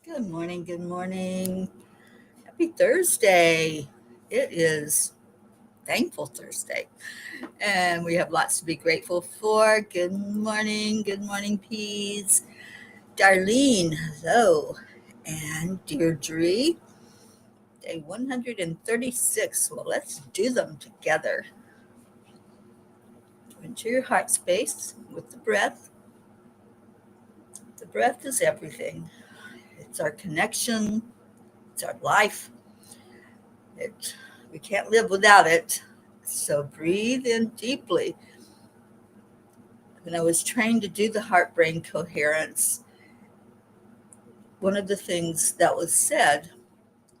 Good morning. Good morning. Happy Thursday. It is Thankful Thursday, and we have lots to be grateful for. Good morning. Good morning, Peas. Darlene, hello. And Deirdre, day 136. Well, let's do them together. Into your heart space with the breath. The breath is everything, it's our connection, it's our life. It we can't live without it. So breathe in deeply. When I was trained to do the heart brain coherence, one of the things that was said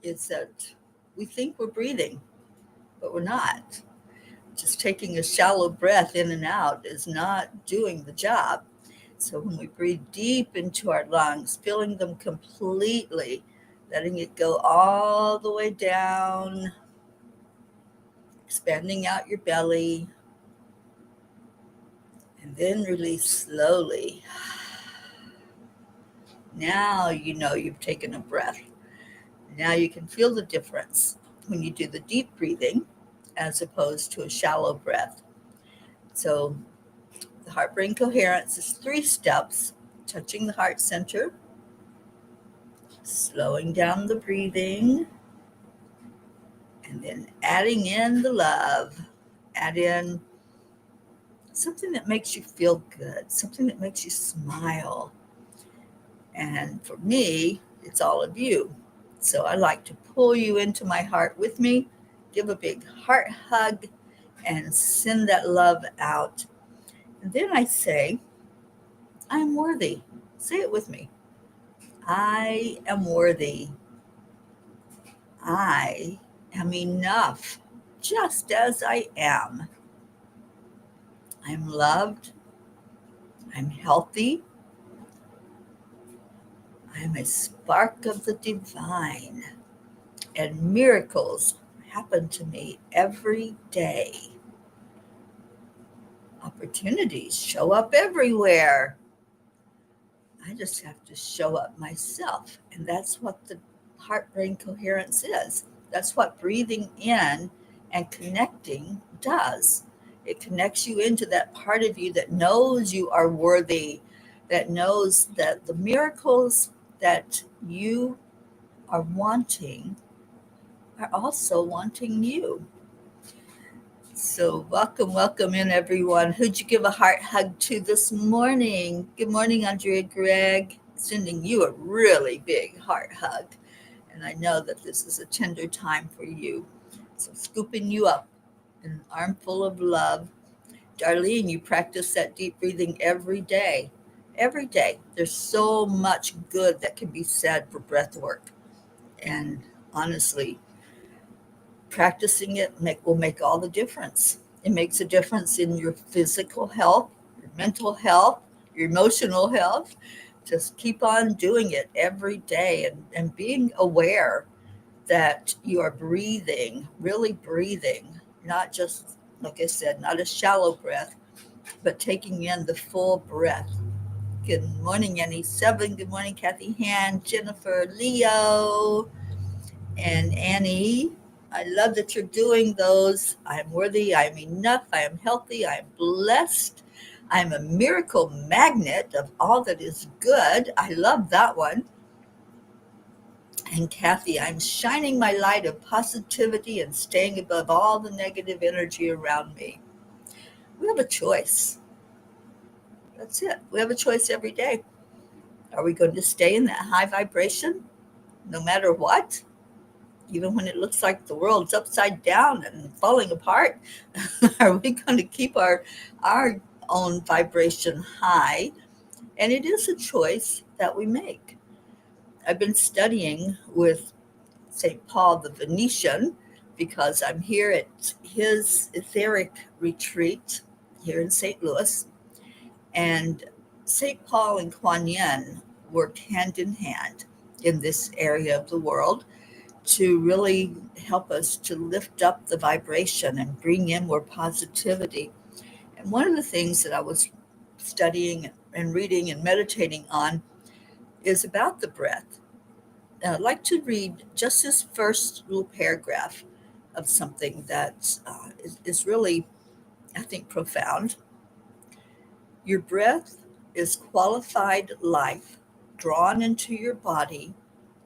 is that we think we're breathing, but we're not. Just taking a shallow breath in and out is not doing the job. So when we breathe deep into our lungs, filling them completely, letting it go all the way down, expanding out your belly, and then release slowly. Now you know you've taken a breath. Now you can feel the difference when you do the deep breathing as opposed to a shallow breath. So the heart brain coherence is 3 steps: touching the heart center, slowing down the breathing, and then adding in the love. Add in something that makes you feel good, something that makes you smile. And for me, it's all of you. So I like to pull you into my heart with me, give a big heart hug, and send that love out. And then I say, I am worthy. Say it with me. I am worthy. I am enough, just as I am. I'm loved. I'm healthy. I'm a spark of the divine. And miracles happen to me every day. Opportunities show up everywhere. I just have to show up myself. And that's what the heart brain coherence is. That's what breathing in and connecting does. It connects you into that part of you that knows you are worthy, that knows that the miracles that you are wanting are also wanting you. So welcome in everyone. Who'd you give a heart hug to this morning? Good morning, Andrea Gregg. Sending you a really big heart hug. And I know that this is a tender time for you. So scooping you up in an armful of love. Darlene, you practice that deep breathing every day. Every day. There's so much good that can be said for breath work. And honestly, practicing it will make all the difference. It makes a difference in your physical health, your mental health, your emotional health. Just keep on doing it every day and being aware that you are breathing, really breathing, not just, like I said, not a shallow breath, but taking in the full breath. Good morning, Annie Seven. Good morning, Kathy Han, Jennifer, Leo, and Annie. I love that you're doing those. I'm worthy. I'm enough. I am healthy. I'm blessed. I'm a miracle magnet of all that is good. I love that one. And Kathy, I'm shining my light of positivity and staying above all the negative energy around me. We have a choice. That's it. We have a choice every day. Are we going to stay in that high vibration no matter what? Even when it looks like the world's upside down and falling apart, are we going to keep our own vibration high? And it is a choice that we make. I've been studying with St. Paul the Venetian because I'm here at his etheric retreat here in St. Louis. And St. Paul and Kuan Yin work hand in hand in this area of the world to really help us to lift up the vibration and bring in more positivity. And one of the things that I was studying and reading and meditating on is about the breath. I'd like to read just this first little paragraph of something that is really, I think, profound. Your breath is qualified life drawn into your body,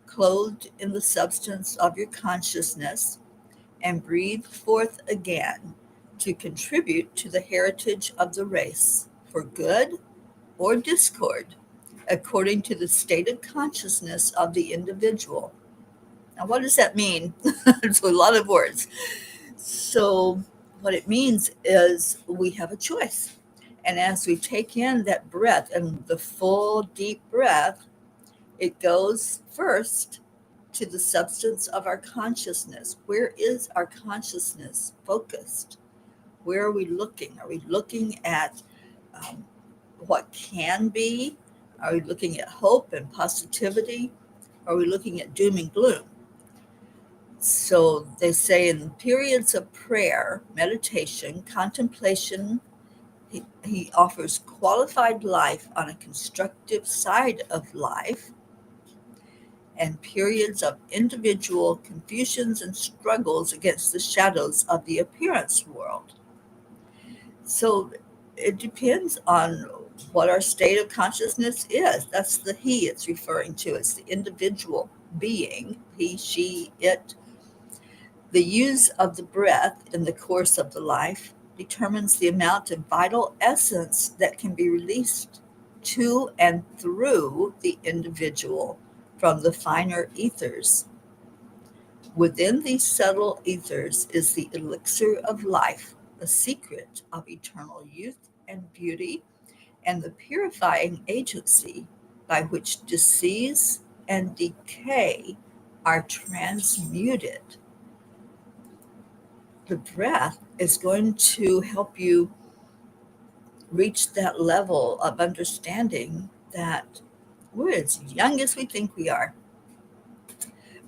clothed in the substance of your consciousness, and breathed forth again to contribute to the heritage of the race for good or discord, according to the stated consciousness of the individual. Now, what does that mean? It's a lot of words. So, what it means is we have a choice. And as we take in that breath and the full deep breath, it goes first to the substance of our consciousness. Where is our consciousness focused? Where are we looking? Are we looking at um, what can be? Are we looking at hope and positivity? Are we looking at doom and gloom? So they say in periods of prayer, meditation, contemplation, he offers qualified life on a constructive side of life, and periods of individual confusions and struggles against the shadows of the appearance world. So it depends on what our state of consciousness is. That's the he it's referring to. It's the individual being, he, she, it. The use of the breath in the course of the life determines the amount of vital essence that can be released to and through the individual from the finer ethers. Within these subtle ethers is the elixir of life, the secret of eternal youth and beauty, and the purifying agency by which disease and decay are transmuted. The breath is going to help you reach that level of understanding that we're as young as we think we are.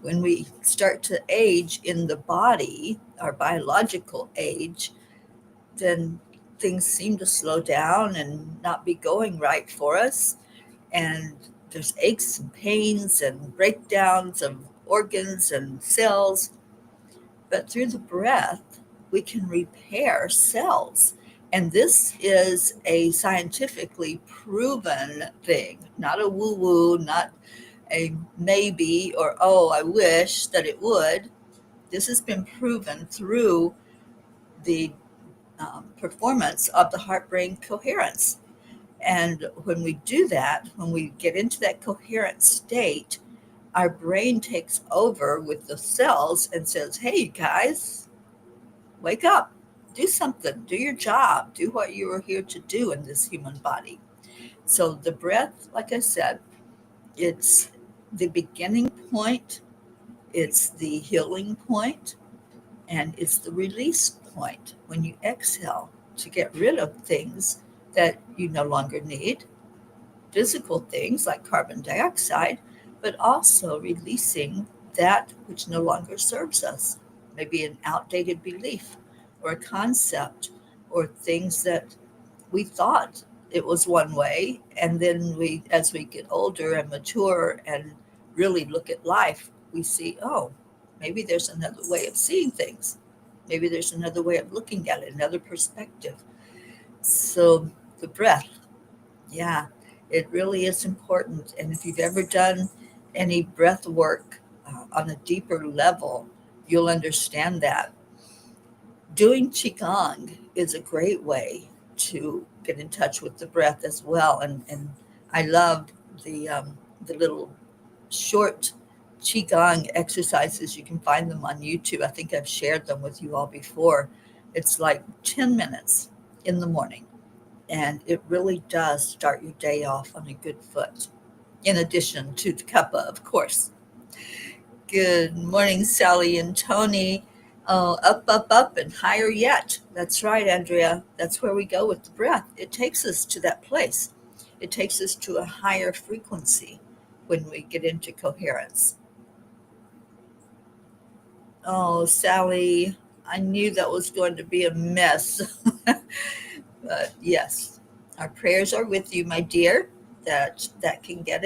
When we start to age in the body, our biological age, then things seem to slow down and not be going right for us. And there's aches and pains and breakdowns of organs and cells. But through the breath, we can repair cells. And this is a scientifically proven thing, not a woo woo, not a maybe or, oh, I wish that it would. This has been proven through the performance of the heart brain coherence. And when we do that, when we get into that coherent state, our brain takes over with the cells and says, hey, guys, wake up, do something, do your job, do what you are here to do in this human body. So the breath, like I said, it's the beginning point, it's the healing point, and it's the release point when you exhale to get rid of things that you no longer need, physical things like carbon dioxide, but also releasing that which no longer serves us, maybe an outdated belief or a concept or things that we thought it was one way. And then we, as we get older and mature and really look at life, we see, oh, maybe there's another way of seeing things. Maybe there's another way of looking at it, another perspective. So the breath, yeah, it really is important. And if you've ever done any breath work on a deeper level, you'll understand that. Doing Qigong is a great way to get in touch with the breath as well. And I loved the little short Qigong exercises. You can find them on YouTube. I think I've shared them with you all before. It's like 10 minutes in the morning. And it really does start your day off on a good foot, in addition to the cuppa, of course. Good morning, Sally and Tony. Oh, up, up, up, and higher yet. That's right, Andrea. That's where we go with the breath. It takes us to that place. It takes us to a higher frequency when we get into coherence. Oh, Sally, I knew that was going to be a mess. But yes, our prayers are with you, my dear, that can get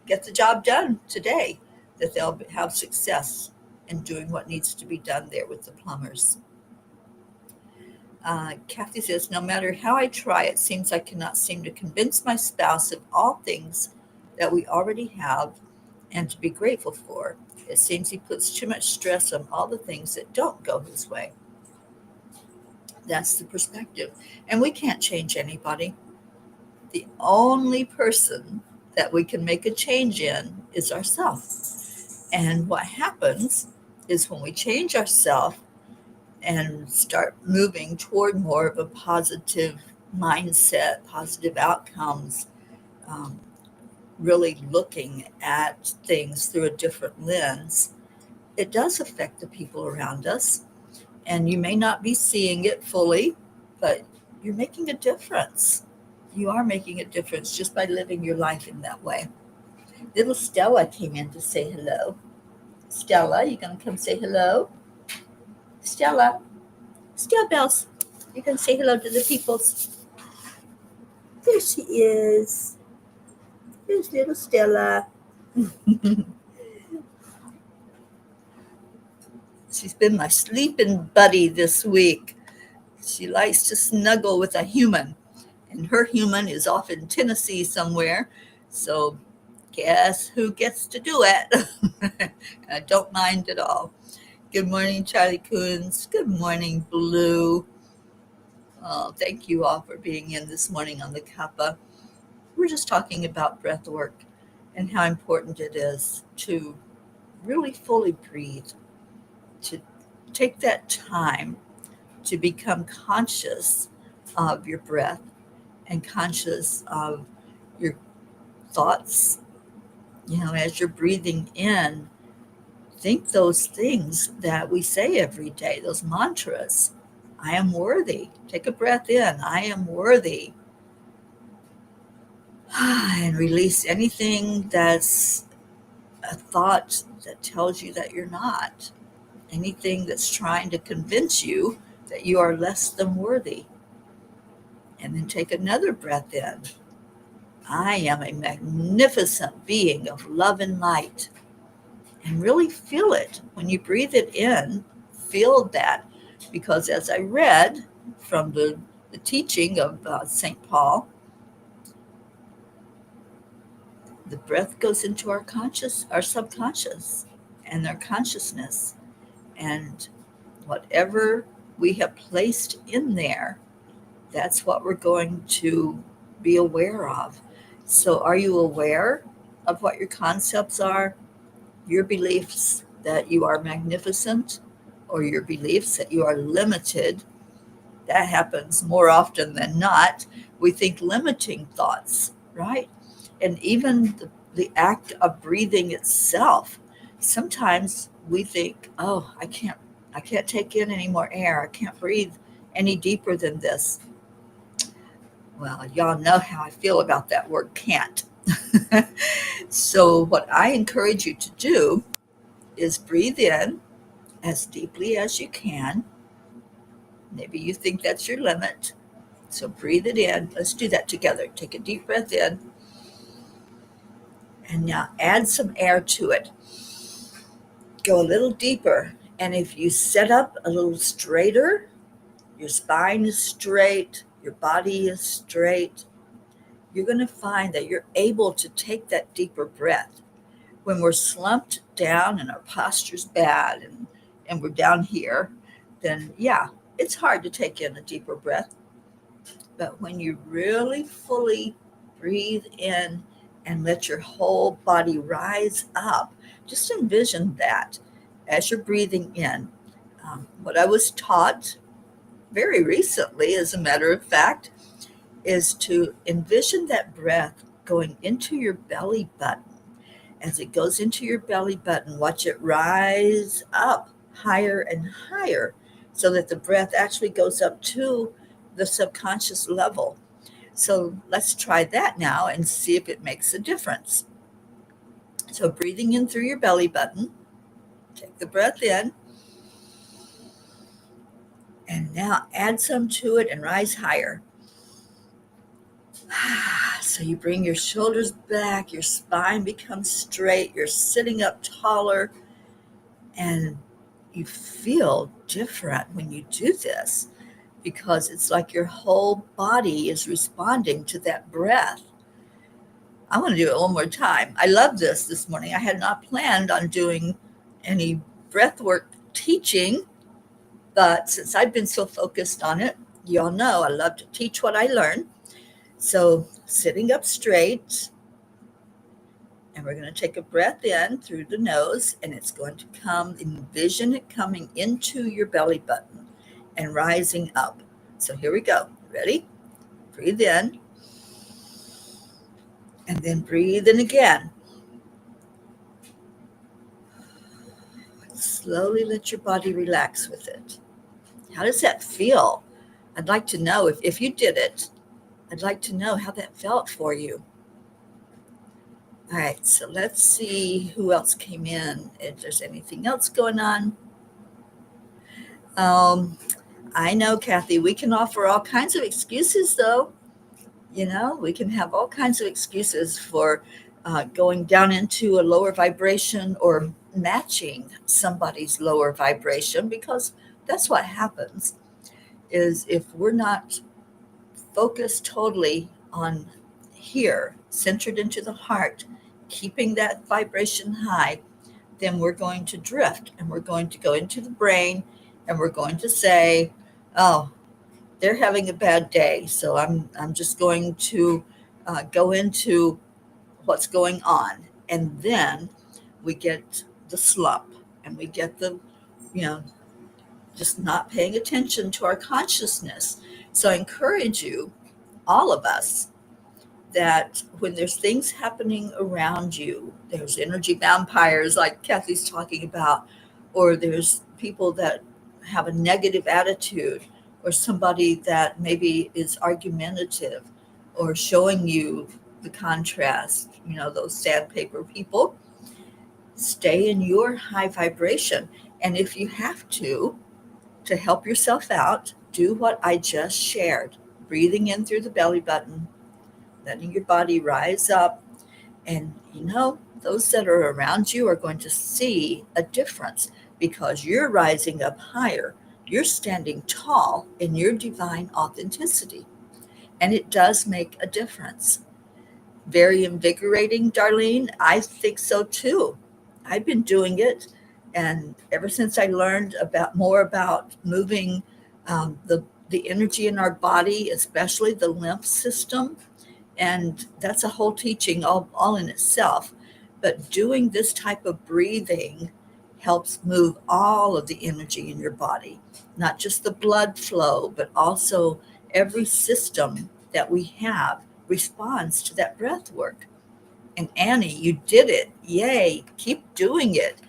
the job done today, that they'll have success in doing what needs to be done there with the plumbers. Kathy says, no matter how I try, it seems I cannot seem to convince my spouse of all things that we already have and to be grateful for. It seems he puts too much stress on all the things that don't go his way. That's the perspective. And we can't change anybody. The only person that we can make a change in is ourselves. And what happens is when we change ourselves and start moving toward more of a positive mindset, positive outcomes, um, really looking at things through a different lens, it does affect the people around us. And you may not be seeing it fully, but you're making a difference. You are making a difference just by living your life in that way. Little Stella came in to say hello. Stella, you gonna come say hello? Stella, Stella Bells, you can say hello to the peoples. There she is. There's little Stella. She's been my sleeping buddy this week. She likes to snuggle with a human, and her human is off in Tennessee somewhere. So guess who gets to do it? I don't mind at all. Good morning, Charlie Coons. Good morning, Blue. Oh, thank you all for being in this morning on the Cuppa. We're just talking about breath work and how important it is to really fully breathe, to take that time to become conscious of your breath and conscious of your thoughts. As you're breathing in, think those things that we say every day, those mantras. I am worthy. Take a breath in. I am worthy. And release anything that's a thought that tells you that you're not. Anything that's trying to convince you that you are less than worthy. And then take another breath in. I am a magnificent being of love and light. And really feel it. When you breathe it in, feel that. Because as I read from the teaching of St. Paul, the breath goes into our subconscious, and our consciousness. And whatever we have placed in there, that's what we're going to be aware of. So are you aware of what your concepts are? Your beliefs that you are magnificent, or your beliefs that you are limited? That happens more often than not. We think limiting thoughts, right? And even the act of breathing itself, sometimes we think, oh, I can't take in any more air. I can't breathe any deeper than this. Well, y'all know how I feel about that word can't. So what I encourage you to do is breathe in as deeply as you can. Maybe you think that's your limit. So breathe it in. Let's do that together. Take a deep breath in. And now add some air to it. Go a little deeper. And if you set up a little straighter, your spine is straight, your body is straight, you're going to find that you're able to take that deeper breath. When we're slumped down and our posture's bad and we're down here, then yeah, it's hard to take in a deeper breath. But when you really fully breathe in and let your whole body rise up, just envision that as you're breathing in. What I was taught very recently, as a matter of fact, is to envision that breath going into your belly button. As it goes into your belly button, watch it rise up higher and higher so that the breath actually goes up to the subconscious level. So let's try that now and see if it makes a difference. So breathing in through your belly button, take the breath in, and now add some to it and rise higher. So you bring your shoulders back, your spine becomes straight, you're sitting up taller, and you feel different when you do this because it's like your whole body is responding to that breath. I want to do it one more time. I love this morning. I had not planned on doing any breath work teaching, but since I've been so focused on it, you all know I love to teach what I learn. So sitting up straight, and we're going to take a breath in through the nose, and it's going to come, envision it coming into your belly button and rising up. So here we go. Ready? Breathe in, and then breathe in again. Slowly let your body relax with it. How does that feel? I'd like to know if you did it. I'd like to know how that felt for you. All right, so let's see who else came in, if there's anything else going on. I know, Kathy, we can offer all kinds of excuses, though. You know, we can have all kinds of excuses for going down into a lower vibration or matching somebody's lower vibration, because that's what happens is if we're not focused totally on here, centered into the heart, keeping that vibration high, then we're going to drift and we're going to go into the brain and we're going to say, oh, they're having a bad day. So I'm just going to go into what's going on. And then we get the slump and we get the, you know, just not paying attention to our consciousness. So I encourage you, all of us, that when there's things happening around you, there's energy vampires like Kathy's talking about, or there's people that have a negative attitude, or somebody that maybe is argumentative or showing you the contrast, you know, those sandpaper people, stay in your high vibration. And if you have to help yourself out, do what I just shared, breathing in through the belly button, letting your body rise up. And you know, those that are around you are going to see a difference because you're rising up higher. You're standing tall in your divine authenticity. And it does make a difference. Very invigorating, Darlene. I think so too. I've been doing it. And ever since I learned more about moving the energy in our body, especially the lymph system, and that's a whole teaching all in itself. But doing this type of breathing helps move all of the energy in your body, not just the blood flow, but also every system that we have responds to that breath work. And Annie, you did it. Yay. Keep doing it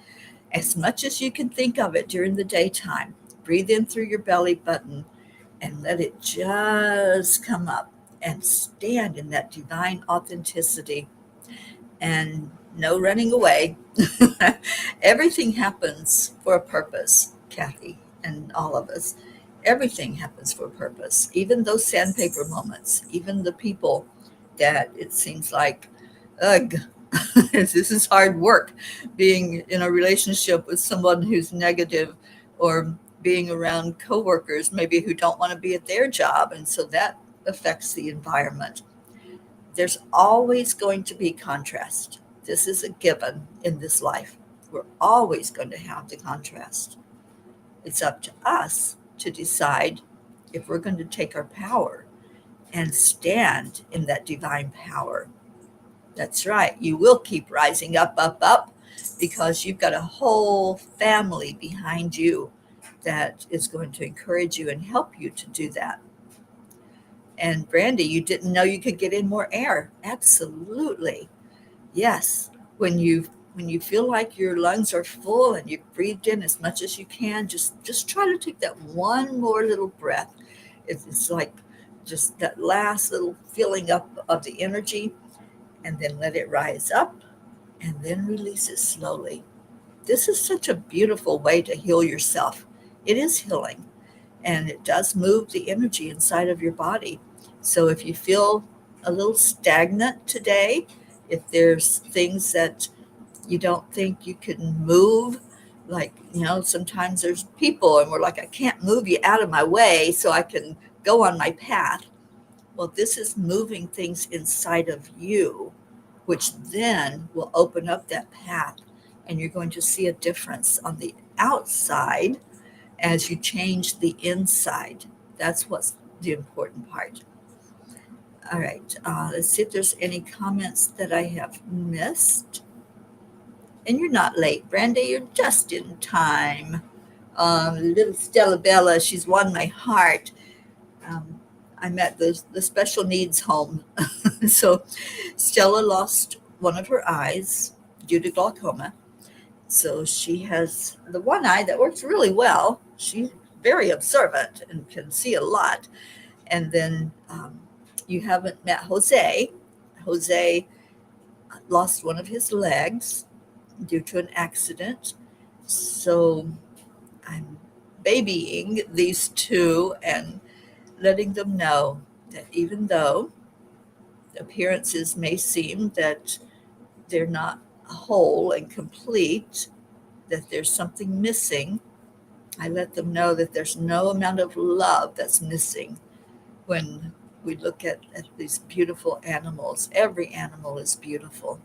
as much as you can think of it during the daytime. Breathe in through your belly button and let it just come up and stand in that divine authenticity and no running away. Everything happens for a purpose, Kathy, and all of us. Everything happens for a purpose, even those sandpaper moments, even the people that it seems like, ugh, this is hard work, being in a relationship with someone who's negative, or being around coworkers maybe who don't want to be at their job, and so that affects the environment. There's always going to be contrast. This is a given in this life. We're always going to have the contrast. It's up to us to decide if we're going to take our power and stand in that divine power. That's right. You will keep rising up, up, up, because you've got a whole family behind you that is going to encourage you and help you to do that. And Brandy, you didn't know you could get in more air. Absolutely. Yes. When you feel like your lungs are full and you've breathed in as much as you can, just try to take that one more little breath. It's like just that last little filling up of the energy, and then let it rise up and then release it slowly. This is such a beautiful way to heal yourself. It is healing, and it does move the energy inside of your body. So if you feel a little stagnant today, if there's things that you don't think you can move, like, sometimes there's people and we're like, I can't move you out of my way so I can go on my path. Well, this is moving things inside of you, which then will open up that path, and you're going to see a difference on the outside as you change the inside. That's what's the important part. All right, let's see if there's any comments that I have missed. And you're not late, Brenda. You're just in time. Little Stella Bella, she's won my heart. I'm at the special needs home. So Stella lost one of her eyes due to glaucoma. So she has the one eye that works really well. She's very observant and can see a lot. And then you haven't met Jose. Jose lost one of his legs due to an accident. So I'm babying these two and letting them know that even though appearances may seem that they're not whole and complete, that there's something missing, I let them know that there's no amount of love that's missing when we look at these beautiful animals. Every animal is beautiful.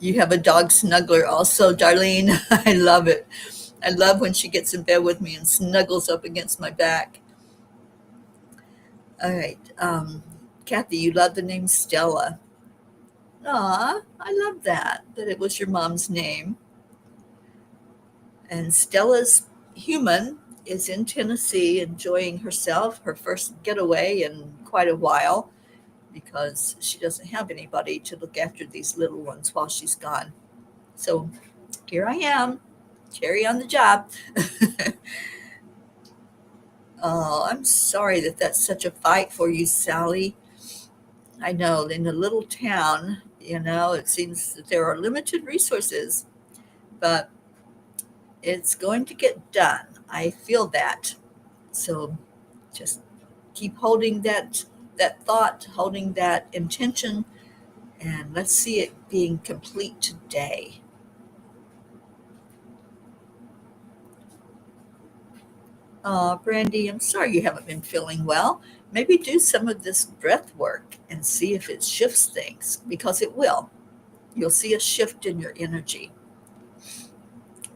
You have a dog snuggler also, Darlene. I love it. I love when she gets in bed with me and snuggles up against my back. All right. Kathy, you love the name Stella. Aw, I love that it was your mom's name. And Stella's human is in Tennessee enjoying herself, her first getaway in quite a while, because she doesn't have anybody to look after these little ones while she's gone. So here I am, cherry on the job. Oh, I'm sorry that that's such a fight for you, Sally. I know in a little town, it seems that there are limited resources, but it's going to get done. I feel that. So just keep holding that thought, holding that intention, and let's see it being complete today. Oh, Brandy, I'm sorry you haven't been feeling well. Maybe do some of this breath work and see if it shifts things, because it will. You'll see a shift in your energy.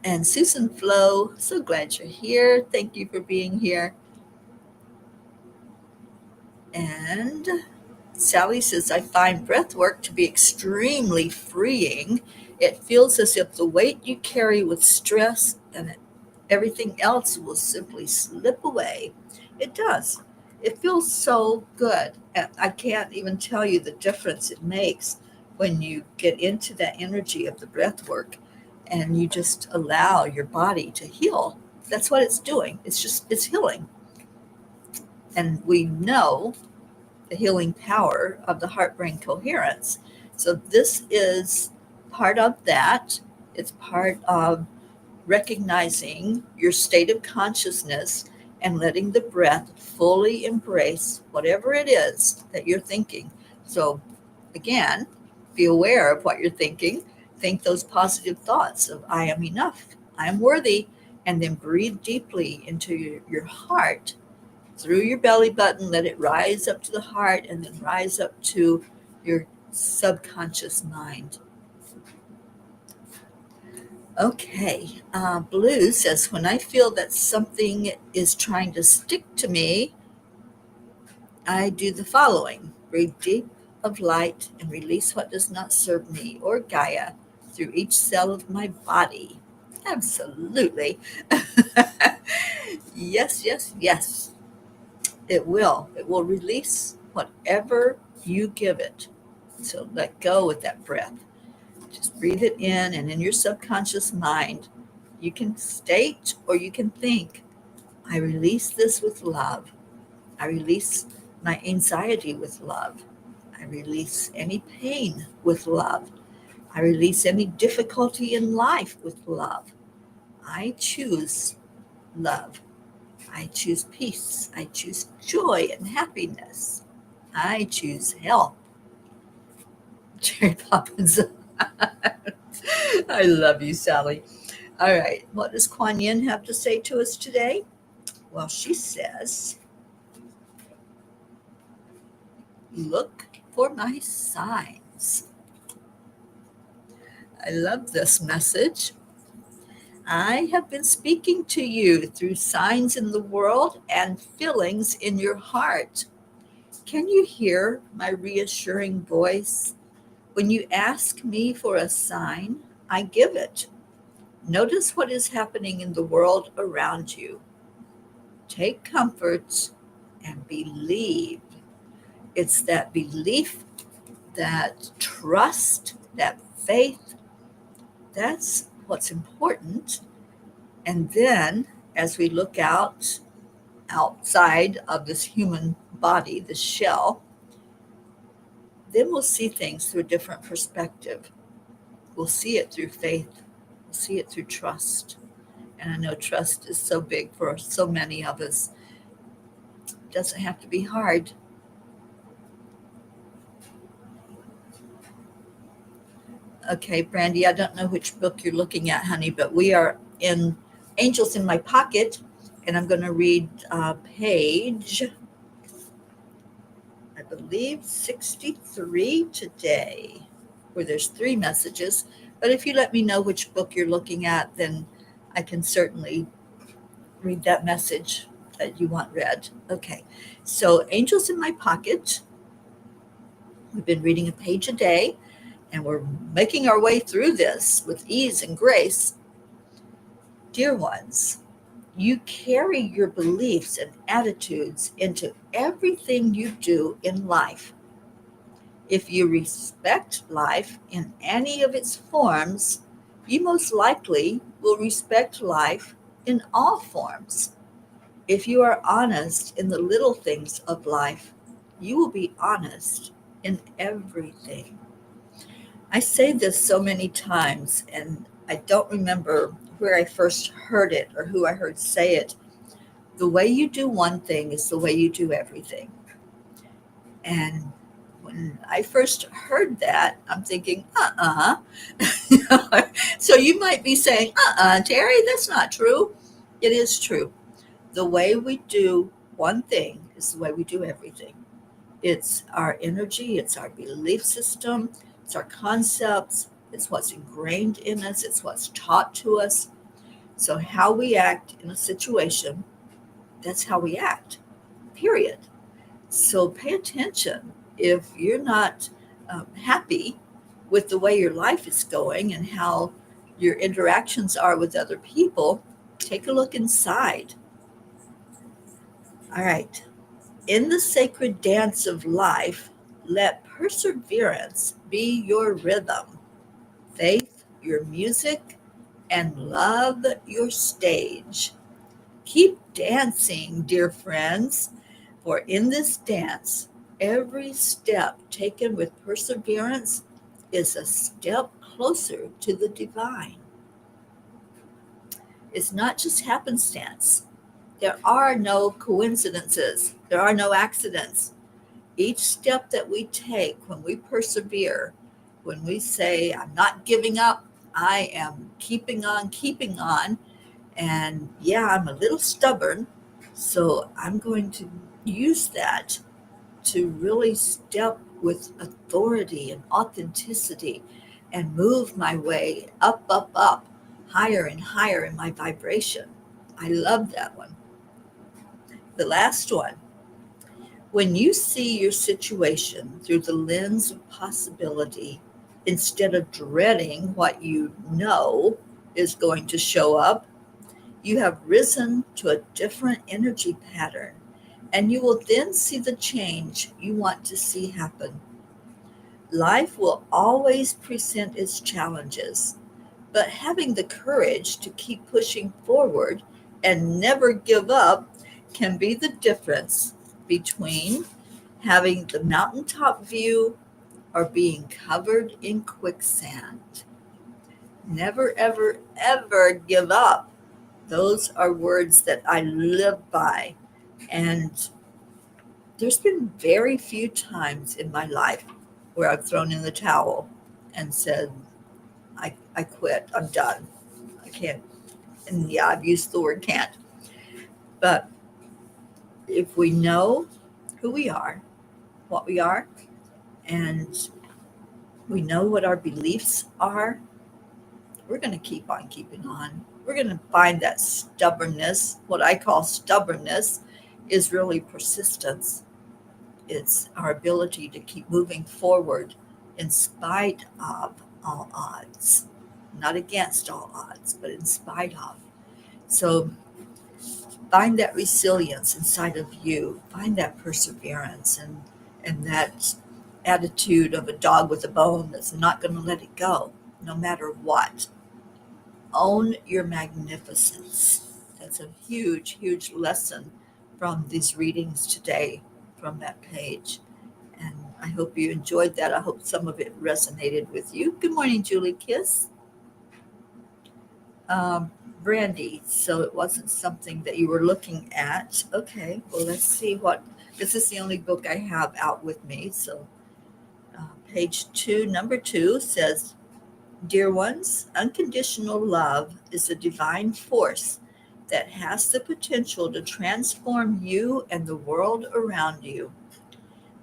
And Susan Flo, so glad you're here. Thank you for being here. And Sally says, I find breath work to be extremely freeing. It feels as if the weight you carry with stress and everything else will simply slip away. It does. It feels so good. And I can't even tell you the difference it makes when you get into that energy of the breath work and you just allow your body to heal. That's what it's doing. It's healing. And we know the healing power of the heart-brain coherence. So this is part of that. It's part of recognizing your state of consciousness and letting the breath fully embrace whatever it is that you're thinking. So again, be aware of what you're thinking. Think those positive thoughts of I am enough, I am worthy, and then breathe deeply into your heart through your belly button. Let it rise up to the heart and then rise up to your subconscious mind. Okay, Blue says, when I feel that something is trying to stick to me, I do the following. Breathe deep of light and release what does not serve me or Gaia through each cell of my body. Absolutely. Yes, yes, yes. It will. It will release whatever you give it. So let go with that breath. Just breathe it in, and in your subconscious mind, you can state or you can think, I release this with love. I release my anxiety with love. I release any pain with love. I release any difficulty in life with love. I choose love. I choose peace. I choose joy and happiness. I choose health. Jerry Poppins. I love you, Sally. All right. What does Kuan Yin have to say to us today? Well, she says, look for my signs. I love this message. I have been speaking to you through signs in the world and feelings in your heart. Can you hear my reassuring voice? When you ask me for a sign, I give it. Notice what is happening in the world around you. Take comfort and believe. It's that belief, that trust, that faith. That's what's important. And then as we look outside of this human body, this shell, then we'll see things through a different perspective. We'll see it through faith. We'll see it through trust. And I know trust is so big for so many of us. It doesn't have to be hard. Okay, Brandy, I don't know which book you're looking at, honey, but we are in Angels in My Pocket, and I'm going to read page, I believe, 63 today, where there's 3 messages. But if you let me know which book you're looking at, then I can certainly read that message that you want read. Okay, so Angels in My Pocket. We've been reading a page a day, and we're making our way through this with ease and grace. Dear ones, you carry your beliefs and attitudes into everything you do in life. If you respect life in any of its forms, you most likely will respect life in all forms. If you are honest in the little things of life, you will be honest in everything. I say this so many times, and I don't remember where I first heard it or who I heard say it. The way you do one thing is the way you do everything. And when I first heard that, I'm thinking, So you might be saying, Teri, that's not true. It is true. The way we do one thing is the way we do everything. It's our energy, it's our belief system, it's our concepts, it's what's ingrained in us, it's what's taught to us. So, how we act in a situation, that's how we act, period. So, pay attention. If you're not happy with the way your life is going and how your interactions are with other people, take a look inside. All right. In the sacred dance of life, let perseverance be your rhythm, faith your music, and love your stage. Keep dancing, dear friends, for in this dance, every step taken with perseverance is a step closer to the divine. It's not just happenstance. There are no coincidences. There are no accidents. Each step that we take when we persevere, when we say, I'm not giving up, I am keeping on, and yeah, I'm a little stubborn, so I'm going to use that to really step with authority and authenticity and move my way up, higher and higher in my vibration. I love that one. The last one. When you see your situation through the lens of possibility, instead of dreading what you know is going to show up, you have risen to a different energy pattern, and you will then see the change you want to see happen. Life will always present its challenges, but having the courage to keep pushing forward and never give up can be the difference between having the mountaintop view or being covered in quicksand. Never, ever, ever give up. Those are words that I live by. And there's been very few times in my life where I've thrown in the towel and said, I quit, I'm done, I can't. And yeah, I've used the word can't. But if we know who we are, what we are, and we know what our beliefs are, we're going to keep on keeping on. We're going to find that stubbornness. What I call stubbornness is really persistence. It's our ability to keep moving forward in spite of all odds, not against all odds, but in spite of. So find that resilience inside of you, find that perseverance and that attitude of a dog with a bone that's not going to let it go no matter what. Own your magnificence. That's a huge, huge lesson from these readings today from that page. And I hope you enjoyed that. I hope some of it resonated with you. Good morning, Julie Kiss. Um, Brandy, so it wasn't something that you were looking at. Okay, well, let's see what. This is the only book I have out with me. So, page 2, number 2 says, Dear ones, unconditional love is a divine force that has the potential to transform you and the world around you.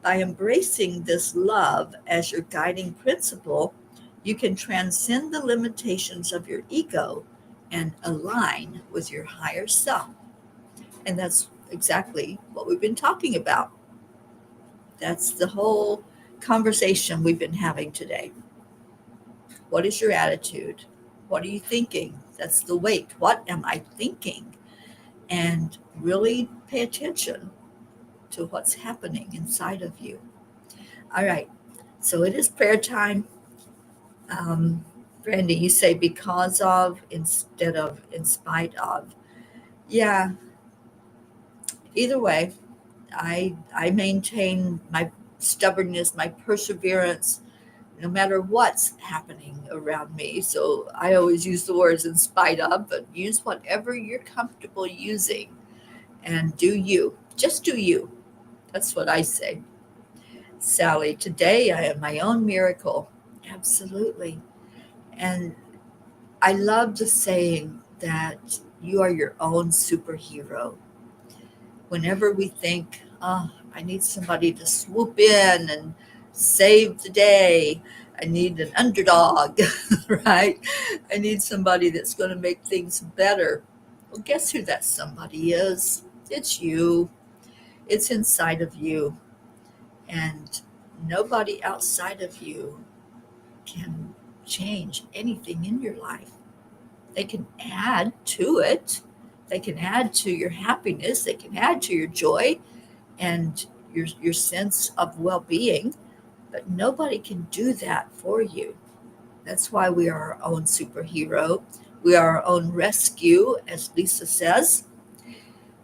By embracing this love as your guiding principle, you can transcend the limitations of your ego and align with your higher self. And that's exactly what we've been talking about. That's the whole conversation we've been having today. What is your attitude? What are you thinking? That's the weight. What am I thinking? And really pay attention to what's happening inside of you. All right. So it is prayer time. Brandy, you say because of instead of in spite of. Yeah, either way, I maintain my stubbornness, my perseverance, no matter what's happening around me. So I always use the words in spite of, but use whatever you're comfortable using and do you. Just do you. That's what I say. Sally, today I am my own miracle. Absolutely. And I love the saying that you are your own superhero. Whenever we think, oh, I need somebody to swoop in and save the day, I need an underdog, right? I need somebody that's going to make things better. Well, guess who that somebody is? It's you. It's inside of you. And nobody outside of you can change anything in your life. They can add to it. They can add to your happiness. They can add to your joy and your sense of well-being, but nobody can do that for you. That's why we are our own superhero. We are our own rescue, as Lisa says.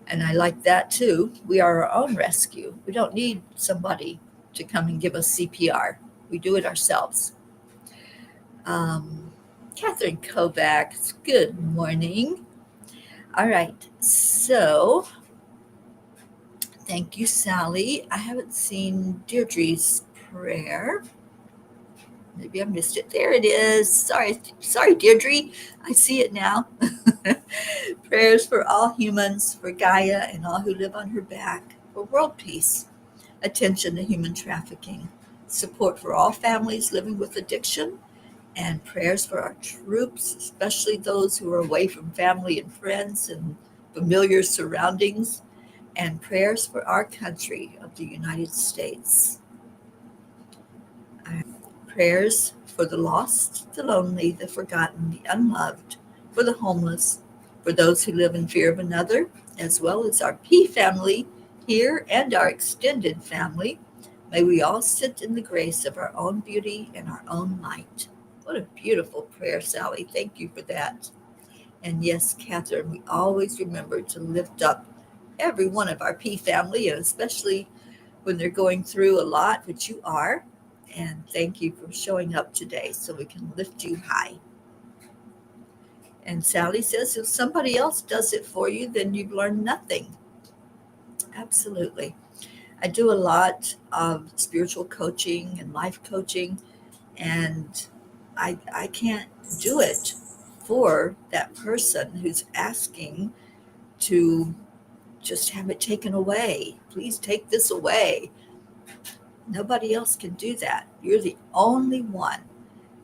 And I like that too. We are our own rescue. We don't need somebody to come and give us CPR. We do it ourselves. Catherine Kovacs, good morning. All right, so thank you, Sally. I haven't seen Deirdre's prayer. Maybe I missed it. There it is. Sorry, Deirdre. I see it now. Prayers for all humans, for Gaia and all who live on her back, for world peace, attention to human trafficking, support for all families living with addiction, and prayers for our troops, especially those who are away from family and friends and familiar surroundings, and prayers for our country of the United States. Prayers for the lost, the lonely, the forgotten, the unloved, for the homeless, for those who live in fear of another, as well as our P family here and our extended family. May we all sit in the grace of our own beauty and our own light. What a beautiful prayer, Sally. Thank you for that. And yes, Catherine, we always remember to lift up every one of our P family, and especially when they're going through a lot, which you are. And thank you for showing up today so we can lift you high. And Sally says if somebody else does it for you, then you've learned nothing. Absolutely. I do a lot of spiritual coaching and life coaching, and I can't do it for that person who's asking to just have it taken away. Please take this away. Nobody else can do that. You're the only one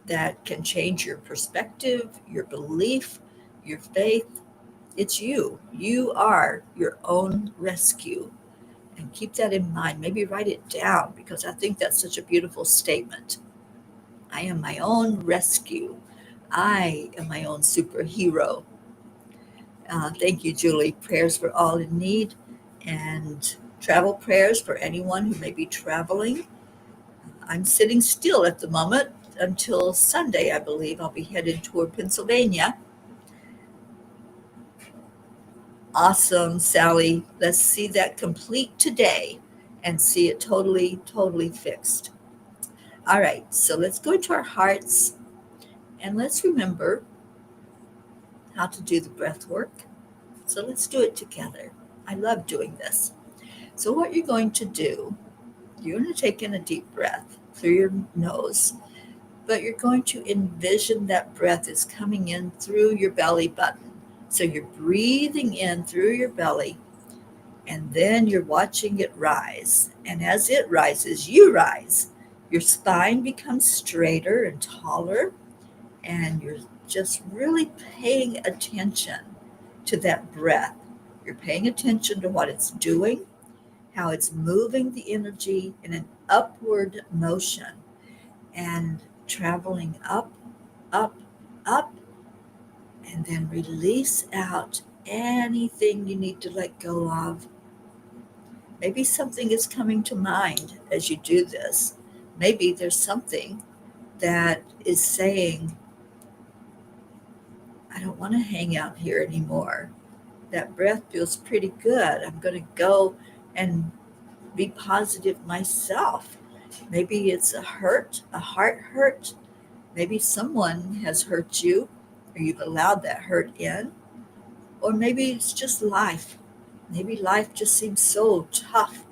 that can change your perspective, your belief, your faith. It's you. You are your own rescue. And keep that in mind. Maybe write it down because I think that's such a beautiful statement. I am my own rescue. I am my own superhero. Thank you, Julie. Prayers for all in need and travel prayers for anyone who may be traveling. I'm sitting still at the moment until Sunday, I believe. I'll be headed toward Pennsylvania. Awesome, Sally. Let's see that complete today and see it totally, totally fixed. All right, so let's go into our hearts and let's remember how to do the breath work. So let's do it together. I love doing this. So, what you're going to do, you're going to take in a deep breath through your nose, but you're going to envision that breath is coming in through your belly button. So, you're breathing in through your belly, and then you're watching it rise. And as it rises, you rise. Your spine becomes straighter and taller, and you're just really paying attention to that breath. You're paying attention to what it's doing, how it's moving the energy in an upward motion and traveling up, up, up, and then release out anything you need to let go of. Maybe something is coming to mind as you do this. Maybe there's something that is saying, I don't want to hang out here anymore. That breath feels pretty good. I'm going to go and be positive myself. Maybe it's a hurt, a heart hurt. Maybe someone has hurt you or you've allowed that hurt in. Or maybe it's just life. Maybe life just seems so tough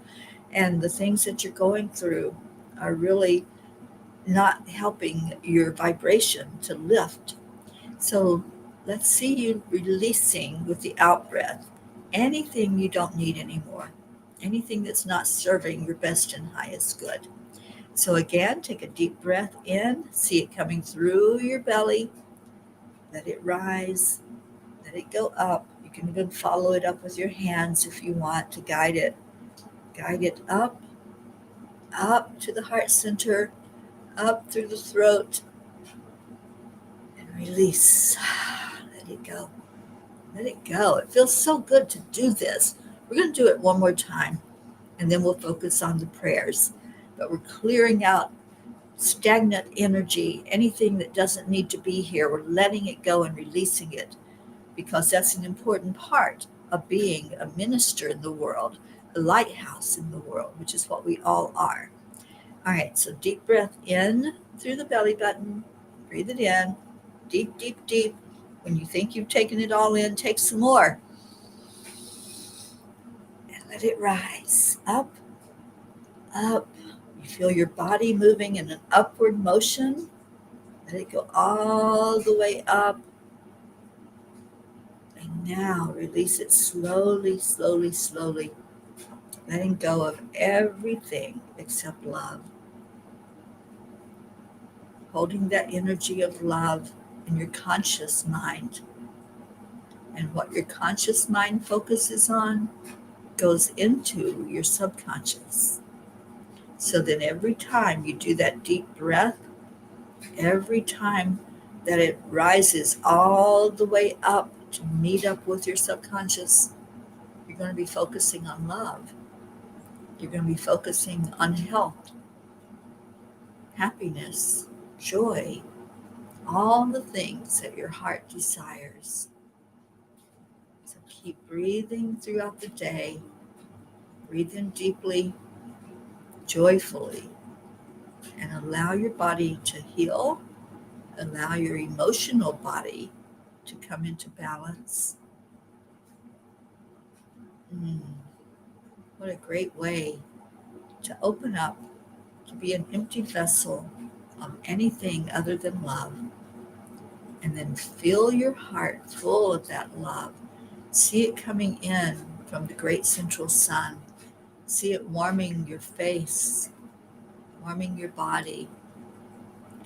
and the things that you're going through are really not helping your vibration to lift. So let's see you releasing with the out breath anything you don't need anymore, anything that's not serving your best and highest good. So again, take a deep breath in, see it coming through your belly, let it rise, let it go up. You can even follow it up with your hands if you want to guide it. Guide it up, up to the heart center, up through the throat, and release. Let it go. Let it go. It feels so good to do this. We're going to do it one more time, and then we'll focus on the prayers. But we're clearing out stagnant energy, anything that doesn't need to be here. We're letting it go and releasing it because that's an important part of being a minister in the world, a lighthouse in the world, which is what we all are. All right, so deep breath in through the belly button. Breathe it in. Deep, deep, deep. When you think you've taken it all in, take some more. And let it rise. Up, up. You feel your body moving in an upward motion. Let it go all the way up. And now release it slowly, slowly, slowly. Letting go of everything except love. Holding that energy of love in your conscious mind. And what your conscious mind focuses on goes into your subconscious. So then every time you do that deep breath, every time that it rises all the way up to meet up with your subconscious, you're going to be focusing on love. You're going to be focusing on health, happiness, joy, all the things that your heart desires. So keep breathing throughout the day. Breathe in deeply, joyfully, and allow your body to heal. Allow your emotional body to come into balance. What a great way to open up, to be an empty vessel of anything other than love. And then fill your heart full of that love. See it coming in from the great central sun. See it warming your face, warming your body,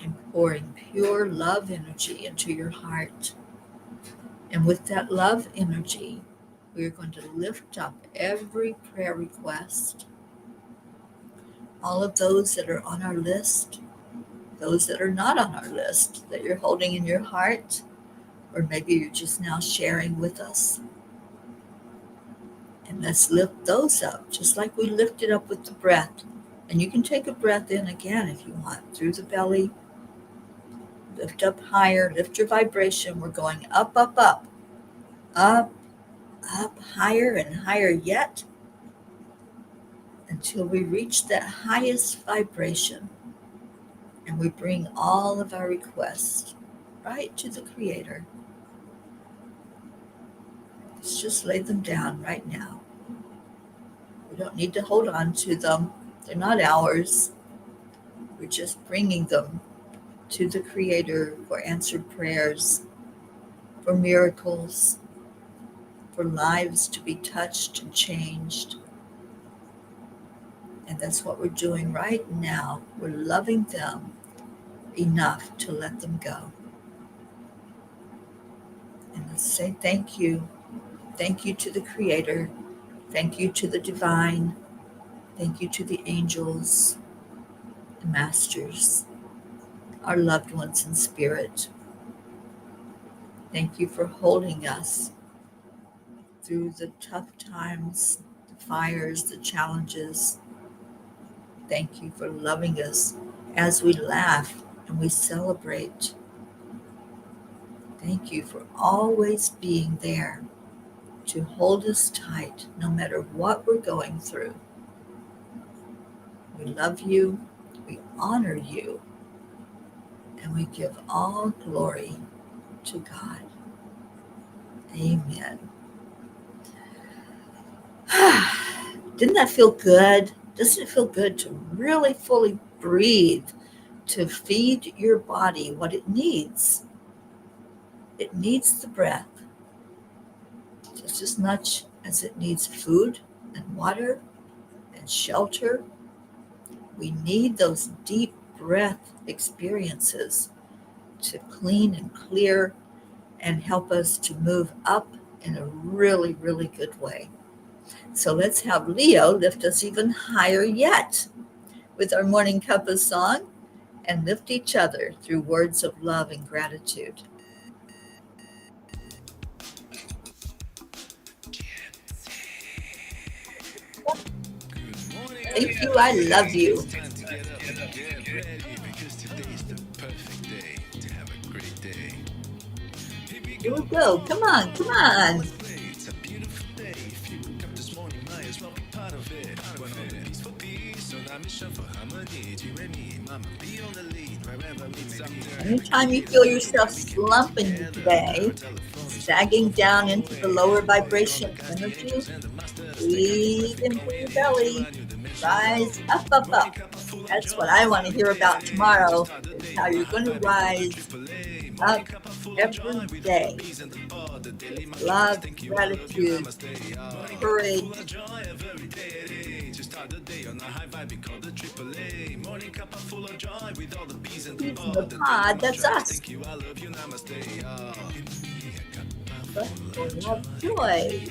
and pouring pure love energy into your heart. And with that love energy, we're going to lift up every prayer request, all of those that are on our list, those that are not on our list that you're holding in your heart, or maybe you're just now sharing with us. And let's lift those up, just like we lifted up with the breath. And you can take a breath in again if you want, through the belly. Lift up higher, lift your vibration. We're going up, up, up, up, up, higher and higher yet, until we reach that highest vibration. And we bring all of our requests right to the Creator. Let's just lay them down right now. We don't need to hold on to them. They're not ours. We're just bringing them to the Creator for answered prayers, for miracles, for lives to be touched and changed. And that's what we're doing right now. We're loving them enough to let them go. And let's say thank you. Thank you to the Creator. Thank you to the Divine. Thank you to the angels, the masters, our loved ones in spirit. Thank you for holding us through the tough times, the fires, the challenges. Thank you for loving us as we laugh and we celebrate. Thank you for always being there to hold us tight no matter what we're going through. We love you, we honor you, and we give all glory to God. Amen. Didn't that feel good? Doesn't it feel good to really fully breathe, to feed your body what it needs? It needs the breath just as much as it needs food and water and shelter. We need those deep breath experiences to clean and clear and help us to move up in a really, really good way. So let's have Leo lift us even higher yet with our Morning Cuppa song, and lift each other through words of love and gratitude. Thank you, I love you. Here we go. Come on, come on. Anytime you feel yourself slumping today, sagging down into the lower vibration energy, breathe into your belly, rise up, up, up. That's what I want to hear about tomorrow, is how you're going to rise up every day. Love, gratitude, courage. Peace in the pod, that's us. But full of joy.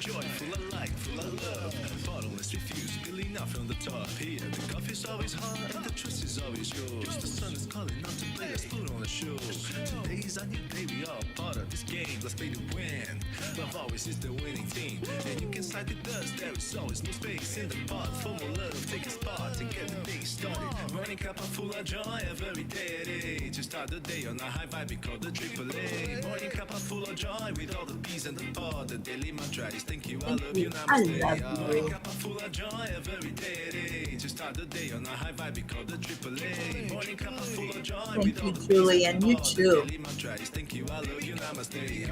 Joy, full of light, full of love. Bottomless refuse, spilling out from the top. Here, the coffee's always hot and the trust is always yours. The sun is calling out to play, let's put on a show. Today is a new day, we all part of this game. Let's play to win. Love always is the winning team. And you can side with us, there is always no space in the pot. For more love, take a spot. to get the day started. Morning Cuppa full of joy every day. To start the day on a high vibe, we call the AAA. Morning Cuppa full of joy with all the P's and the pod. The daily mantra is thank you, I love you, I namaste. love Morning you. Cuppa full of joy every day. To start the day on a high vibe, we call the AAA. Morning Cuppa full of joy Thank with all you, the P's Julie, and and the you pod. The too. daily mantra is thank you, I love you, namaste.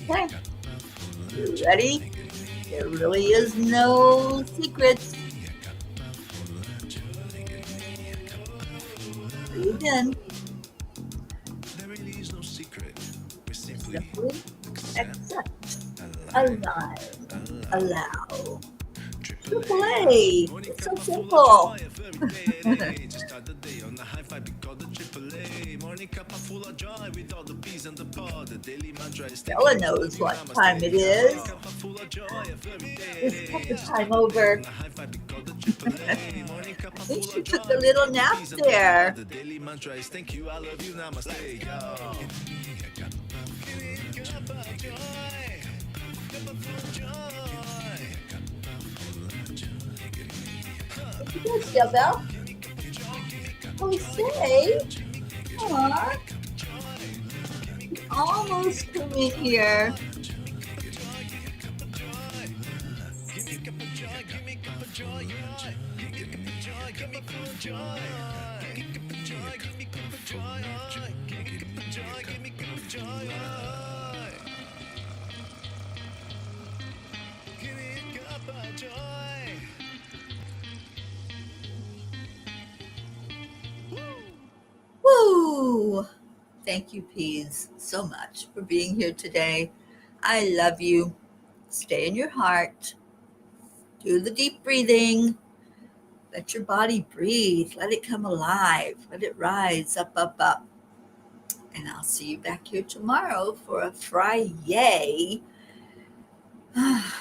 Okay, you ready? There really is no secrets. Breathe in. There really is no secret. We simply Accept. align. Allow. Triple A. Morning It's so Cuppa full simple. of joy every day. To start the day on a high vibe, we call the AAA. Morning Cuppa full of joy with all the P's and the pod. The daily mantra is thank Ella you, I love knows you, what namaste. time it is. Morning Cuppa full of joy every day. It's cup To of start time the day over. on a high vibe, we call the AAA. Morning Cuppa I think full she of took joy a with little all the nap P's and the there. pod. The daily mantra is thank you, I love you, namaste. Cuppa joy. Cuppa full of joy. Good, Isabel. Oh, say. Aw. Almost come in here. Woo! Thank you, Peas, so much for being here today. I love you. Stay in your heart. Do the deep breathing. Let your body breathe. Let it come alive. Let it rise up, up, up. And I'll see you back here tomorrow for a Friday. Namaste.